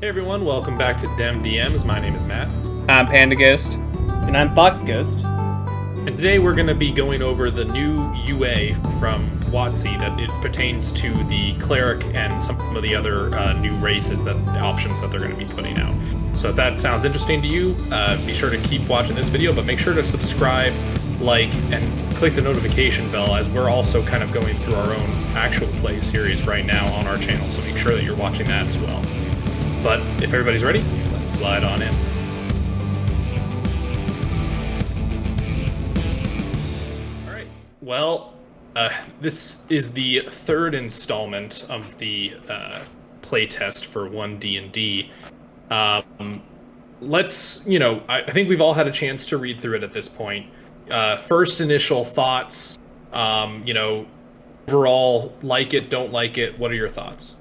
Hey everyone, welcome back to DemDMs. My name is Matt. I'm Panda Ghost. And I'm Fox Ghost. And today we're going to be going over the new UA from Wotc that it pertains to the Cleric and some of the other new races, options that they're going to be putting out. So if that sounds interesting to you, be sure to keep watching this video, but make sure to subscribe, like, and click the notification bell, as we're also kind of going through our own actual play series right now on our channel, so make sure that you're watching that as well. But if everybody's ready, let's slide on in. Alright, well, this is the third installment of the playtest for 1D&D. I think we've all had a chance to read through it at this point. First initial thoughts, overall, like it, don't like it, what are your thoughts?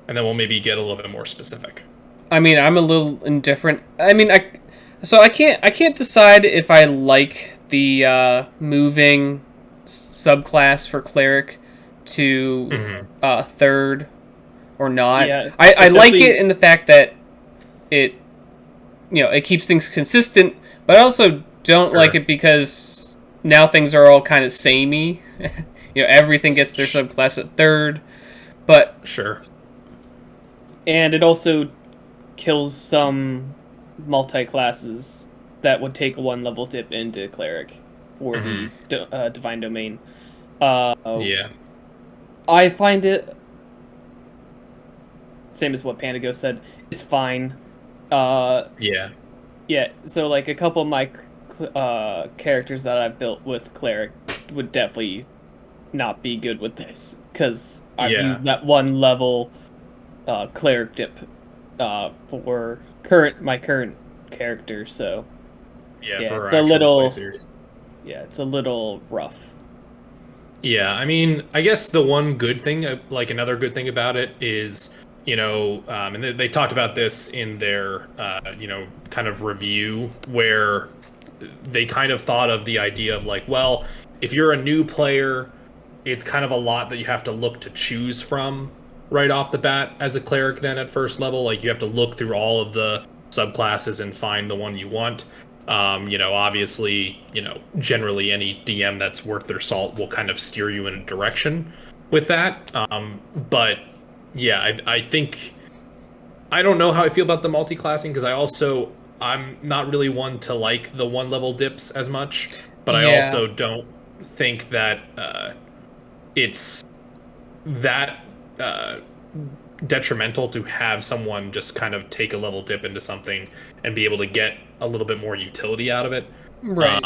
And then we'll maybe get a little bit more specific. I mean, I'm a little indifferent. I can't decide if I like the moving subclass for Cleric to third or not. Yeah, I like it in the fact that it keeps things consistent, but I also don't like it because now things are all kind of samey. Everything gets their subclass at third, but sure. And it also kills some multi-classes that would take a one-level dip into Cleric or the Divine Domain. Yeah. I find it, same as what Panda Ghost said, it's fine. Yeah, so like a couple of my characters that I've built with Cleric would definitely not be good with this, because I've used that one level Cleric dip for my current character, so for it's a little series. Yeah, it's a little rough. Yeah, I mean, I guess the one good thing, another good thing about it is, and they talked about this in their, kind of review, where they kind of thought of the idea of well, if you're a new player, it's kind of a lot that you have to look to choose from right off the bat as a Cleric. Then at first level, you have to look through all of the subclasses and find the one you want. Obviously, generally any DM that's worth their salt will kind of steer you in a direction with that. But yeah, I think, I don't know how I feel about the multi-classing, because I'm not really one to like the one level dips as much, but I also don't think that it's that detrimental to have someone just kind of take a level dip into something and be able to get a little bit more utility out of it. Right.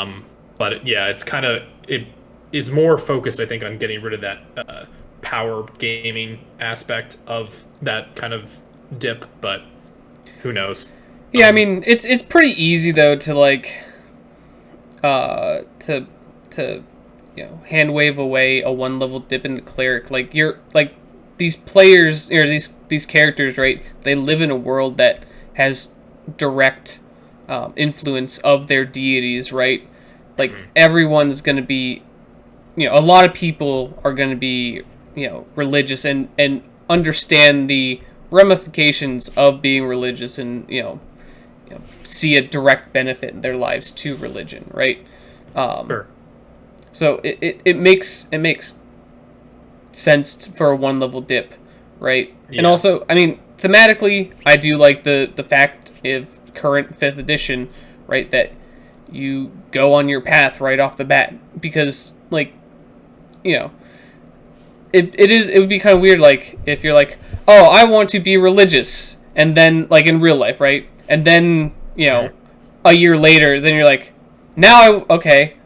But it is more focused, I think, on getting rid of that power gaming aspect of that kind of dip, but who knows? Yeah, I mean, it's pretty easy though to hand wave away a one level dip into Cleric. These players, or these characters, right? They live in a world that has direct influence of their deities, right? Everyone's going to be, a lot of people are going to be, religious and understand the ramifications of being religious, and see a direct benefit in their lives to religion, right? Sure. So it makes sense for a one level dip, right? Yeah. And also, I mean, thematically, I do like the fact of current 5th edition, right, that you go on your path right off the bat, because it would be kind of weird if you're oh, I want to be religious, and then in real life, right, and then a year later, then you're now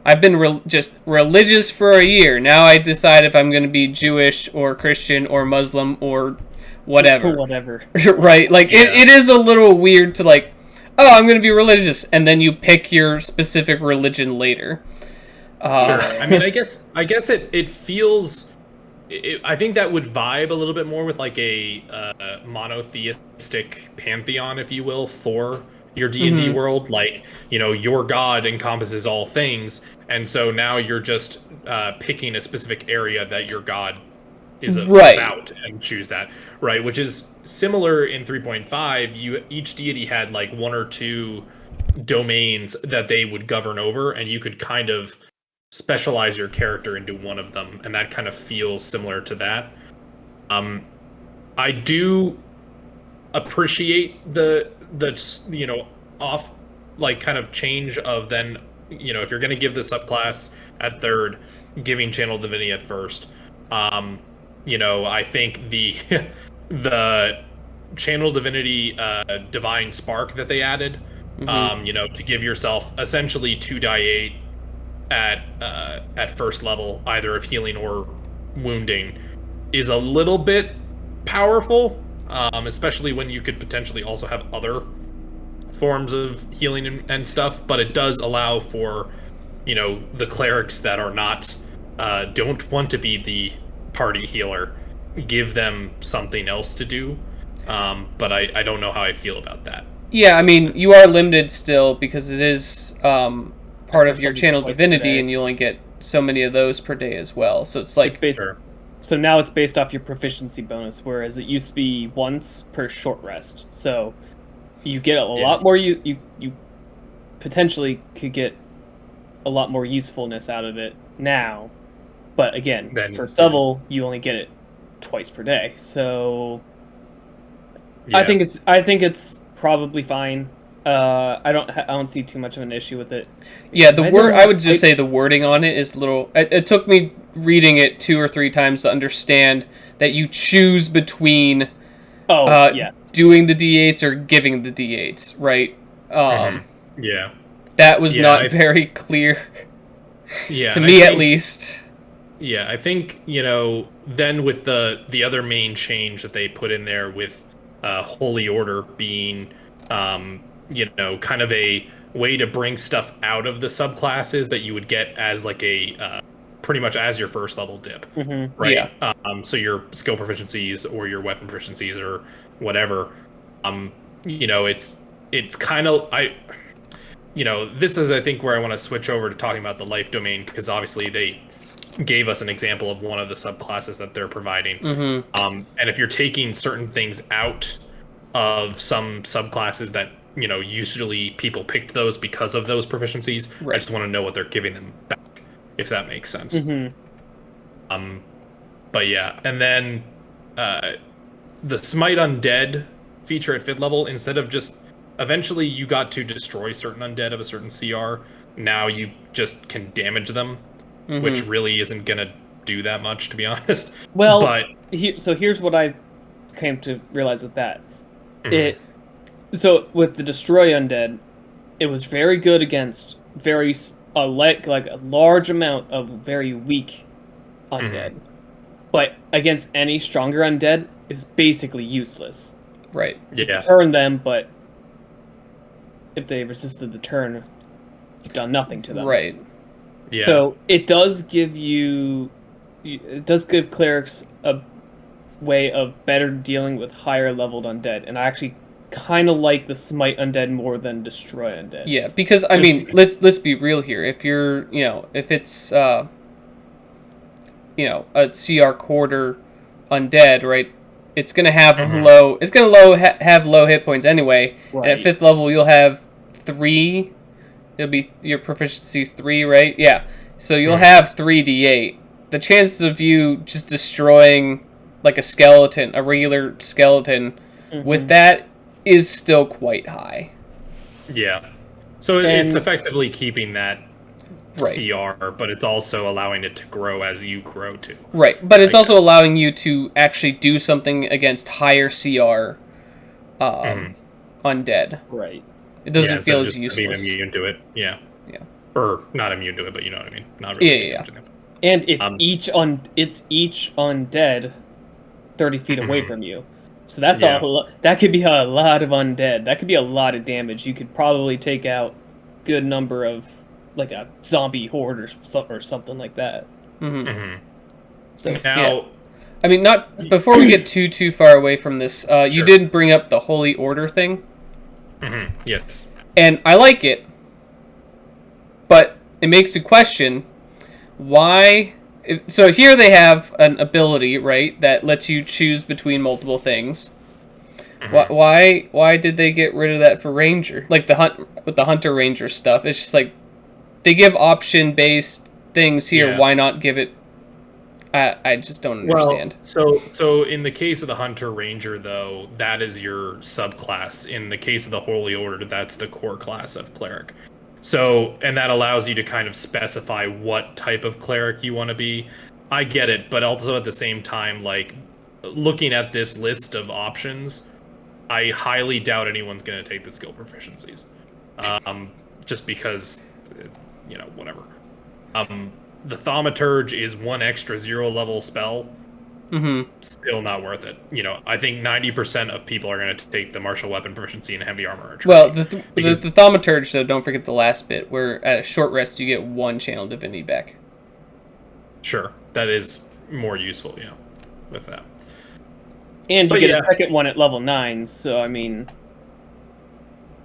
I've been just religious for a year. Now I decide if I'm going to be Jewish or Christian or Muslim or whatever. Right? It is a little weird to oh, I'm going to be religious, and then you pick your specific religion later. Sure. I mean, I guess it feels. I think that would vibe a little bit more with a monotheistic pantheon, if you will, for your D&D world. Your god encompasses all things, and so now you're just picking a specific area that your god is Right. about and choose that, right? Which is similar in 3.5. Each deity had like one or two domains that they would govern over, and you could kind of specialize your character into one of them, and that kind of feels similar to that. I do appreciate the off like kind of change of then if you're going to give the subclass at third, giving channel divinity at first. I think the the channel divinity divine spark that they added, to give yourself essentially 2d8 at first level, either of healing or wounding, is a little bit powerful, especially when you could potentially also have other forms of healing and stuff. But it does allow for the clerics that are not don't want to be the party healer, give them something else to do. But I don't know how I feel about that. Yeah, I mean, you are limited still because it is part of your channel divinity, and you only get so many of those per day as well. So it's like so now it's based off your proficiency bonus, whereas it used to be once per short rest. So you get a lot more. You potentially could get a lot more usefulness out of it now, but again, first level you only get it twice per day. So I think it's probably fine. I don't see too much of an issue with it. Yeah, I would just say the wording on it is a little. It took me reading it 2 or 3 times to understand that you choose between doing the D8s or giving the D8s, right? Yeah. That was not very clear. Yeah, to me at least. Yeah, I think then with the other main change that they put in there with Holy Order being kind of a way to bring stuff out of the subclasses that you would get as like a pretty much as your first level dip, right? Yeah. So your skill proficiencies or your weapon proficiencies or whatever, it's kind of this is I think where I want to switch over to talking about the life domain, because obviously they gave us an example of one of the subclasses that they're providing. And if you're taking certain things out of some subclasses that usually people picked those because of those proficiencies, I just want to know what they're giving them back, if that makes sense. But yeah, and then the Smite Undead feature at 5th level, instead of just eventually you got to destroy certain undead of a certain CR, now you just can damage them, which really isn't gonna do that much, to be honest. Well, but so here's what I came to realize with that. So with the destroy undead, it was very good against a large amount of very weak undead, but against any stronger undead, it was basically useless. Right. You could turn them, but if they resisted the turn, you've done nothing to them. Right. Yeah. So it does give clerics a way of better dealing with higher leveled undead, and I actually kind of like the Smite Undead more than Destroy Undead. Yeah, because I mean, let's be real here. If you're, if it's a CR quarter undead, right? It's gonna have low. It's gonna have low hit points anyway. Right. And at 5th level, you'll have 3. It'll be your proficiency's 3, right? Yeah. So you'll have 3d8. The chances of you just destroying like a skeleton, a regular skeleton, with that is still quite high. Yeah. So it's effectively keeping that CR, but it's also allowing it to grow as you grow too. Right, but it's also allowing you to actually do something against higher CR undead. Right. It doesn't feel as useless. Being immune to it, yeah. Or not immune to it, but you know what I mean. Not really. Yeah. And it's each undead 30 feet away from you. So that's that could be a lot of undead. That could be a lot of damage. You could probably take out a good number of like a zombie horde or something like that. So now, I mean, not before we get too far away from this. You did bring up the Holy Order thing. Yes. And I like it, but it makes you question why So here they have an ability, right, that lets you choose between multiple things. Why did they get rid of that for Ranger? Like the Hunter Ranger stuff. It's just like they give option based things here. Yeah. Why not give it? I just don't understand. Well, so in the case of the Hunter Ranger, though, that is your subclass. In the case of the Holy Order, that's the core class of Cleric. So, and that allows you to kind of specify what type of Cleric you want to be. I get it, but also at the same time, like, looking at this list of options, I highly doubt anyone's going to take the skill proficiencies. Just because, whatever. The Thaumaturge is one extra 0-level spell. Still not worth it. I think 90% of people are going to take the martial weapon proficiency and heavy armor. Well, the Thaumaturge, though, don't forget the last bit, where at a short rest you get 1 channel divinity back. Sure, that is more useful, with that. And you get a second one at level 9, so I mean...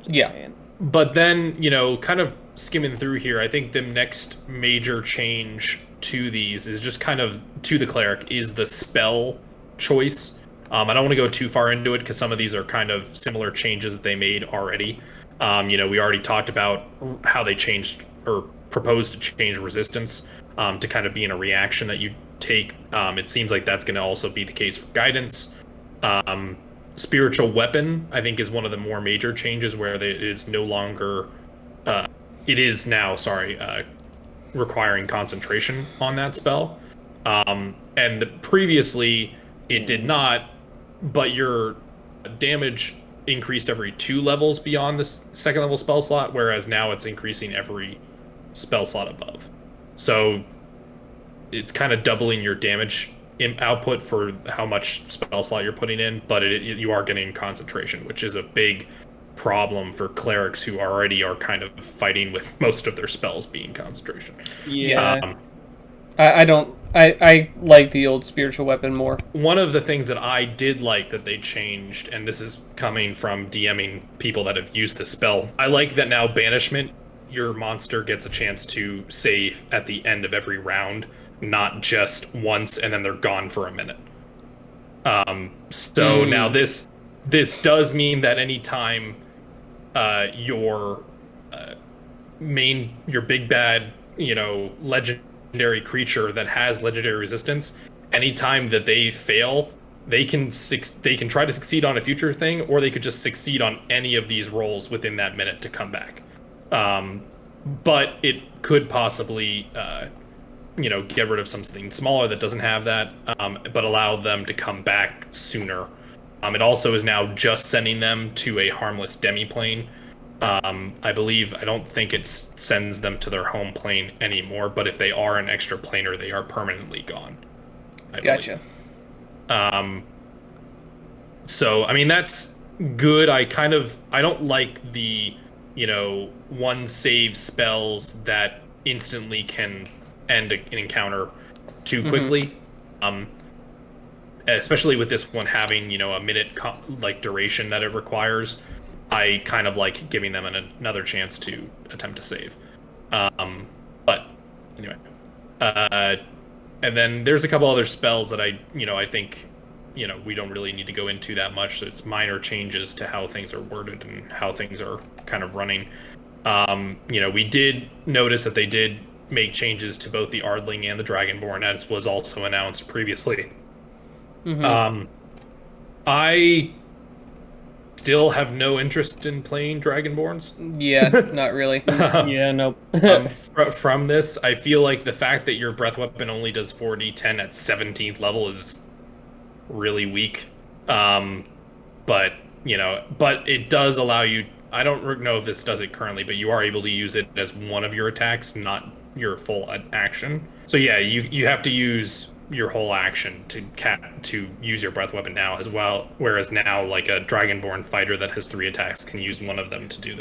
Yeah. Saying. But then, kind of skimming through here, I think the next major change to these is just kind of, to the Cleric, is the spell choice. I don't want to go too far into it, because some of these are kind of similar changes that they made already. We already talked about how they changed, or proposed to change resistance to kind of be in a reaction that you take. It seems like that's going to also be the case for guidance. Spiritual weapon, I think, is one of the more major changes, where it is no longer, it is now, requiring concentration on that spell. And previously it did not, but your damage increased every 2 levels beyond this 2nd level spell slot, whereas now it's increasing every spell slot above. So it's kind of doubling your damage output for how much spell slot you're putting in, but you are getting concentration, which is a big problem for clerics who already are kind of fighting with most of their spells being concentration. Yeah. I like the old spiritual weapon more. One of the things that I did like that they changed, and this is coming from DMing people that have used the spell, I like that now banishment, your monster gets a chance to save at the end of every round, not just once and then they're gone for a minute. Now this does mean that anytime your big bad, legendary creature that has legendary resistance, anytime that they fail, they can try to succeed on a future thing, or they could just succeed on any of these rolls within that minute to come back. But it could possibly get rid of something smaller that doesn't have that, but allow them to come back sooner. It also is now just sending them to a harmless demi-plane. I don't think it sends them to their home plane anymore, but if they are an extra planar, they are permanently gone. Gotcha. So, I mean, that's good. I don't like the, one save spells that instantly can end an encounter too quickly. Especially with this one having, a minute duration that it requires. I kind of like giving them another chance to attempt to save. But anyway, and then there's a couple other spells that I think, we don't really need to go into that much. So it's minor changes to how things are worded and how things are kind of running. We did notice that they did make changes to both the Ardling and the Dragonborn, as was also announced previously. I still have no interest in playing Dragonborns. Yeah, not really. Yeah, nope. From this, I feel like the fact that your breath weapon only does 4d10 at 17th level is really weak. But it does allow you, I don't know if this does it currently, but you are able to use it as one of your attacks, not your full action. So yeah, you have to use your whole action to use your breath weapon now as well, whereas now, like, a Dragonborn fighter that has 3 attacks can use one of them to do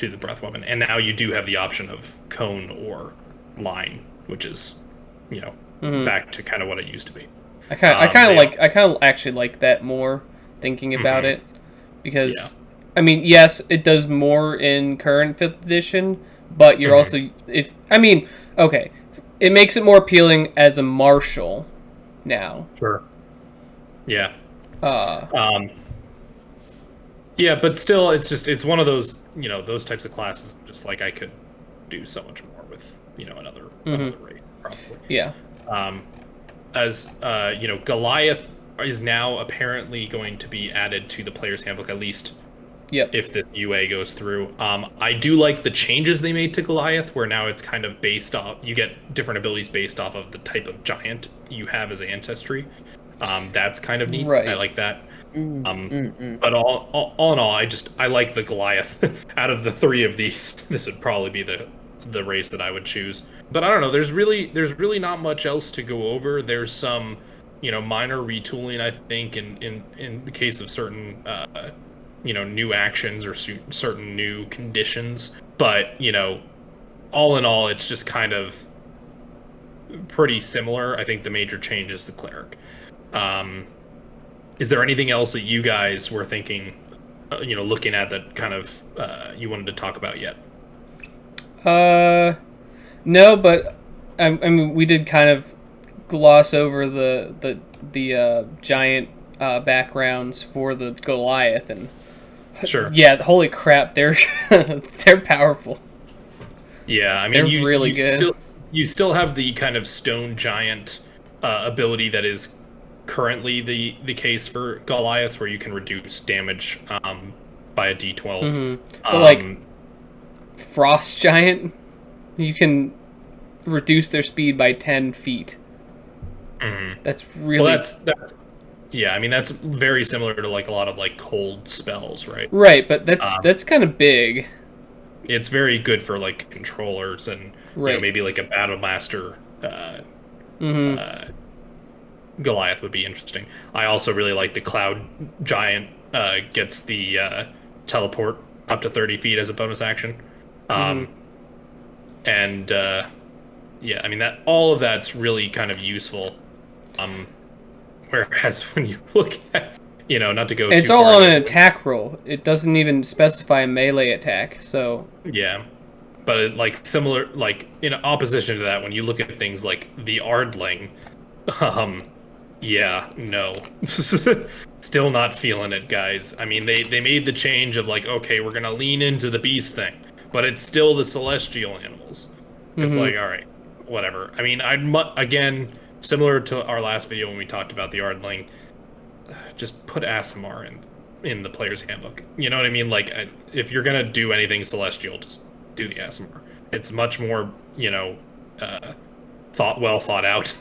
the breath weapon. And now you do have the option of cone or line, which is back to kind of what it used to be. I kind of actually like that more, thinking about it, because I mean, yes, it does more in current 5th edition, but you're also, okay, it makes it more appealing as a martial now. Sure. Yeah. Yeah, but still, it's one of those, those types of classes. Just like I could do so much more with, another race probably. Yeah. As Goliath is now apparently going to be added to the player's handbook, at least. Yep. If the UA goes through. I do like the changes they made to Goliath, where now it's kind of based off, you get different abilities based off of the type of giant you have as ancestry. That's kind of neat. Right. I like that. But all in all, I like the Goliath. Out of the three of these, this would probably be the race that I would choose. But I don't know. There's really not much else to go over. There's some minor retooling, I think, in the case of certain new actions or certain new conditions. But all in all, it's just kind of pretty similar. I think the major change is the Cleric. Is there anything else that you guys were thinking, looking at that kind of you wanted to talk about yet? No, but I mean, we did kind of gloss over the giant backgrounds for the Goliath, and sure, yeah, holy crap, they're they're powerful. Yeah, I mean, they're really good. You still have the kind of stone giant ability that is currently the case for Goliaths, where you can reduce damage by a D12. Mm-hmm. But like frost giant, you can reduce their speed by 10 feet. Mm-hmm. That's really that's yeah. I mean, that's very similar to like a lot of like cold spells, right? Right, but that's kind of big. It's very good for like controllers and maybe like a battle master. Goliath would be interesting. I also really like the cloud giant gets the teleport up to 30 feet as a bonus action. And yeah, I mean, that all of that's really kind of useful. Whereas when you look at, not to go it's too all far on an attack roll. It doesn't even specify a melee attack, so yeah. But like similar, like in opposition to that, when you look at things like the Ardling, yeah, no. Still not feeling it, guys. I mean, they made the change of like, okay, we're gonna lean into the beast thing, but it's still the celestial animals. It's like, all right, whatever. I mean, again, similar to our last video when we talked about the Ardling, just put Aasimar in the player's handbook. You know what I mean? Like, if you're gonna do anything celestial, just do the Aasimar. It's much more, thought out,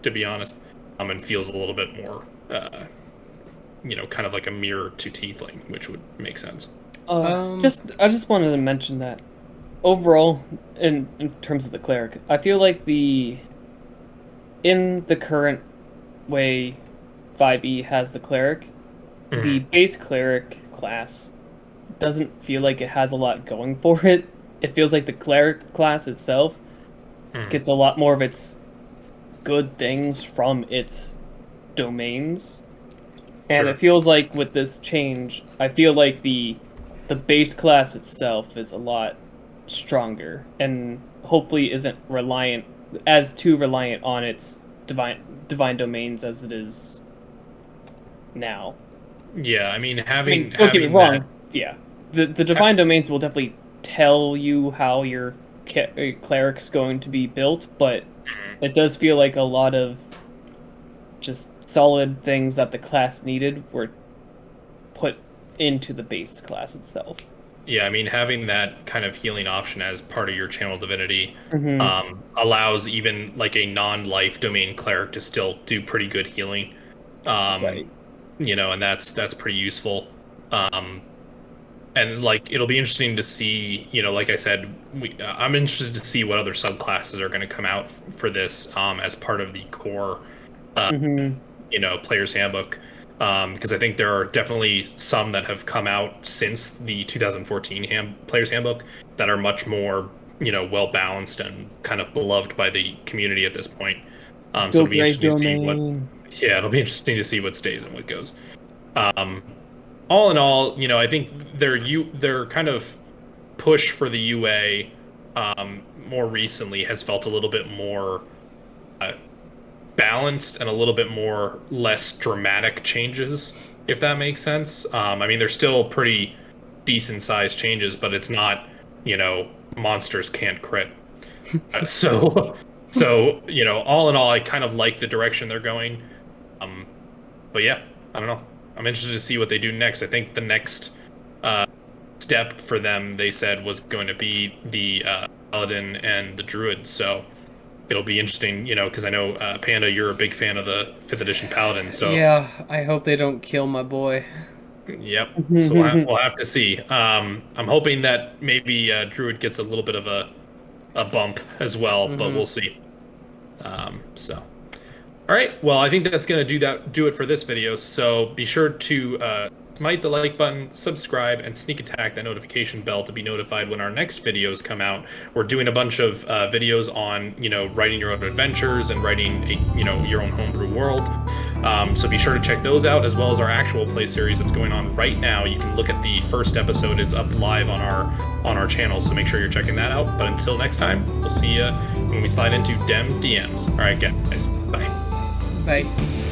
to be honest. And feels a little bit more, kind of like a mirror to Tiefling, which would make sense. I just wanted to mention that overall, in terms of the Cleric, I feel like in the current way 5e has the Cleric, the base Cleric class doesn't feel like it has a lot going for it. It feels like the Cleric class itself gets a lot more of its good things from its domains, and it feels like with this change, I feel like the base class itself is a lot stronger and hopefully isn't reliant on its divine domains as it is now. Yeah, I mean, don't get me wrong. Yeah, the divine domains will definitely tell you how your cleric's going to be built, but it does feel like a lot of just solid things that the class needed were put into the base class itself. Yeah, I mean, having that kind of healing option as part of your channel divinity allows even like a non-life domain cleric to still do pretty good healing. Right. And that's pretty useful. And like it'll be interesting to see, like I said, I'm interested to see what other subclasses are going to come out for this as part of the core, player's handbook. Because I think there are definitely some that have come out since the 2014 player's handbook that are much more, well balanced and kind of beloved by the community at this point. So it'll be interesting to see it'll be interesting to see what stays and what goes. All in all, I think their kind of push for the UA more recently has felt a little bit more balanced and a little bit more less dramatic changes, if that makes sense. I mean, they're still pretty decent sized changes, but it's not, monsters can't crit. So all in all, I kind of like the direction they're going. But yeah, I don't know. I'm interested to see what they do next. I think the next step for them, they said, was going to be the paladin and the druid. So it'll be interesting, because I know Panda, you're a big fan of the 5th edition paladin. So yeah, I hope they don't kill my boy. Yep. So we'll have to see. I'm hoping that maybe druid gets a little bit of a bump as well, but we'll see. All right. Well, I think that's going to do it for this video. So be sure to smite the like button, subscribe, and sneak attack that notification bell to be notified when our next videos come out. We're doing a bunch of videos on, writing your own adventures and writing your own homebrew world. So be sure to check those out, as well as our actual play series that's going on right now. You can look at the first episode; it's up live on our channel. So make sure you're checking that out. But until next time, we'll see you when we slide into DemDMs. All right, guys, bye. Bye.